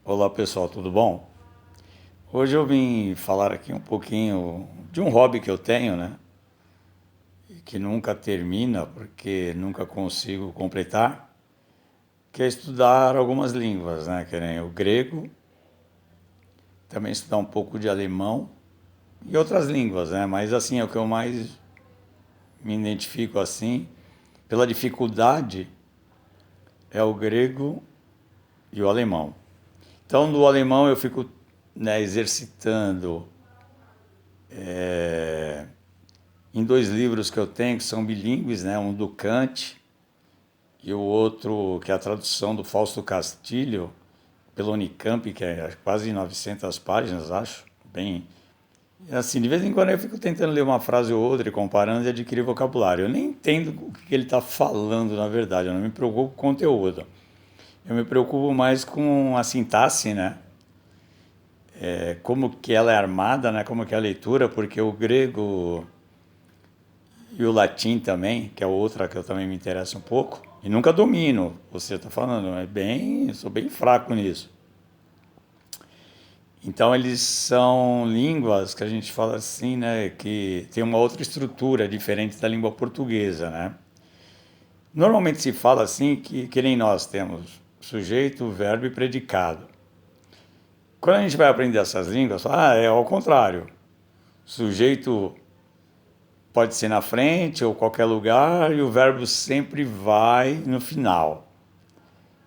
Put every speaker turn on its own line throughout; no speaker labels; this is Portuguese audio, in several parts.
Olá pessoal, tudo bom? Hoje eu vim falar aqui um pouquinho de um hobby que eu tenho, né? E que nunca termina porque nunca consigo completar, que é estudar algumas línguas, né? Que nem o grego, também estudar um pouco de alemão e outras línguas, né? Mas assim, é o que eu mais me identifico assim, pela dificuldade, é o grego e o alemão. Então, no alemão eu fico, né, exercitando em dois livros que eu tenho que são bilíngues, né? Um do Kant e o outro que é a tradução do Fausto Castilho pelo Unicamp, que é quase 900 páginas, acho. Bem, assim, de vez em quando eu fico tentando ler uma frase ou outra e comparando e adquirir vocabulário. Eu nem entendo o que ele está falando, na verdade. Eu não me preocupo com o conteúdo. Eu me preocupo mais com a sintaxe, né? Como que ela é armada, né? Como que é a leitura, porque o grego e o latim também, que é outra que eu também me interesso um pouco, e nunca domino, você está falando, sou bem fraco nisso. Então eles são línguas que a gente fala assim, né, que tem uma outra estrutura diferente da língua portuguesa, né? Normalmente se fala assim que nem nós temos sujeito, verbo e predicado. Quando a gente vai aprender essas línguas, é ao contrário. Sujeito pode ser na frente ou qualquer lugar e o verbo sempre vai no final.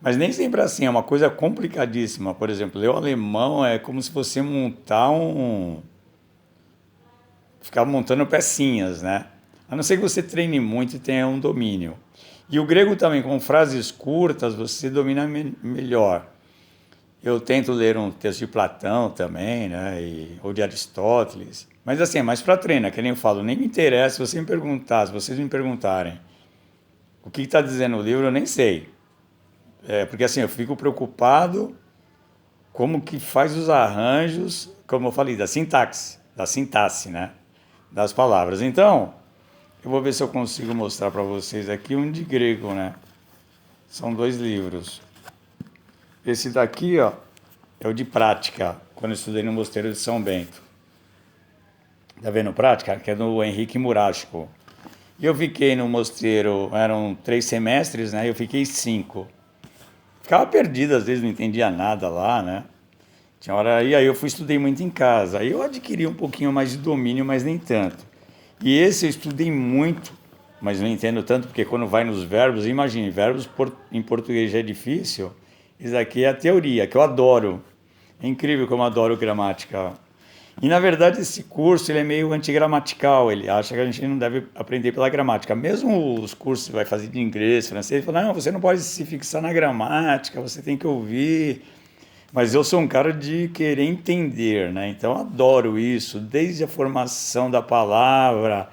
Mas nem sempre é assim, é uma coisa complicadíssima. Por exemplo, ler o alemão é como se você ficar montando pecinhas, né? A não ser que você treine muito e tenha um domínio. E o grego também, com frases curtas, você domina melhor. Eu tento ler um texto de Platão também, né? Ou de Aristóteles. Mas assim, é mais para treinar, que nem eu falo, nem me interessa se você me perguntar, se vocês me perguntarem o que está dizendo o livro, eu nem sei. Porque assim, eu fico preocupado como que faz os arranjos, como eu falei, da sintaxe, né? Das palavras. Então, eu vou ver se eu consigo mostrar para vocês aqui um de grego, né? São dois livros. Esse daqui, ó, é o de prática, quando eu estudei no Mosteiro de São Bento. Tá vendo prática? Que é do Henrique Murásco. E eu fiquei no mosteiro, eram 3 semestres, né? Eu fiquei 5. Ficava perdido, às vezes não entendia nada lá, né? Tinha hora, e aí eu estudei muito em casa. Aí eu adquiri um pouquinho mais de domínio, mas nem tanto. E esse eu estudei muito, mas não entendo tanto, porque quando vai nos verbos, imagine, em português já é difícil. Isso aqui é a teoria, que eu adoro. É incrível como eu adoro gramática. E na verdade esse curso ele é meio antigramatical, ele acha que a gente não deve aprender pela gramática. Mesmo os cursos que vai fazer de inglês, francês, ele fala, não, você não pode se fixar na gramática, você tem que ouvir. Mas eu sou um cara de querer entender, né? Então eu adoro isso, desde a formação da palavra,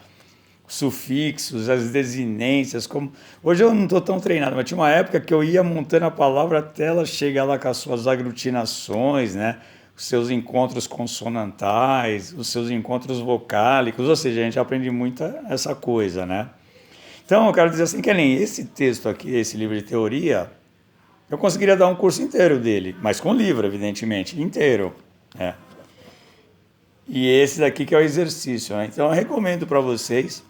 sufixos, as desinências. Hoje eu não estou tão treinado, mas tinha uma época que eu ia montando a palavra até ela chegar lá com as suas aglutinações, né? Os seus encontros consonantais, os seus encontros vocálicos, ou seja, a gente aprende muito essa coisa, né? Então eu quero dizer assim, que nem esse texto aqui, esse livro de teoria, eu conseguiria dar um curso inteiro dele, mas com livro, evidentemente, inteiro, né? E esse daqui que é o exercício, né? Então eu recomendo para vocês.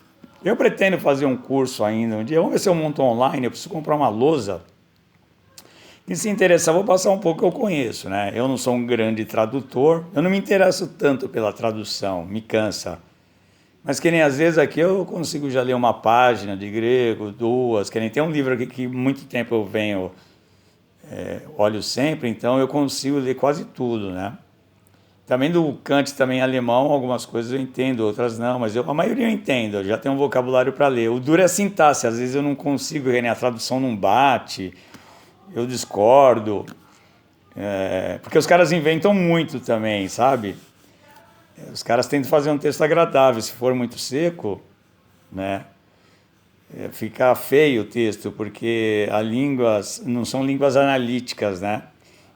Eu pretendo fazer um curso ainda um dia. Vamos ver se eu monto online. Eu preciso comprar uma lousa. E se interessar, vou passar um pouco que eu conheço, né? Eu não sou um grande tradutor. Eu não me interesso tanto pela tradução, me cansa. Mas que nem às vezes aqui eu consigo já ler uma página de grego, duas. Que nem tem um livro aqui que muito tempo eu venho, olho sempre, então eu consigo ler quase tudo, né? Também do Kant, também alemão, algumas coisas eu entendo, outras não, mas a maioria eu entendo, eu já tenho um vocabulário para ler. O duro é a sintaxe, às vezes eu não consigo, né? A tradução não bate, eu discordo, porque os caras inventam muito também, sabe? Os caras tentam fazer um texto agradável, se for muito seco, né? Fica feio o texto, porque as línguas não são línguas analíticas, né?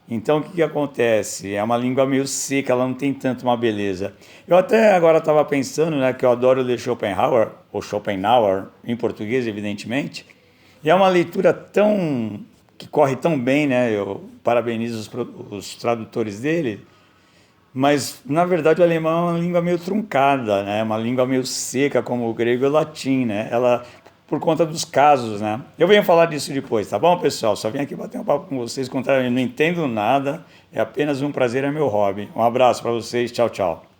Então, o que acontece? É uma língua meio seca, ela não tem tanto uma beleza. Eu até agora estava pensando, né, que eu adoro ler Schopenhauer, ou Schopenhauer, em português, evidentemente, e é uma leitura tão que corre tão bem, né? Eu parabenizo os tradutores dele, mas na verdade o alemão é uma língua meio truncada, né? Uma língua meio seca, como o grego e o latim, né? Ela, por conta dos casos, né? Eu venho falar disso depois, tá bom, pessoal? Só vim aqui bater um papo com vocês, contar, eu não entendo nada, é apenas um prazer, é meu hobby. Um abraço para vocês, tchau, tchau.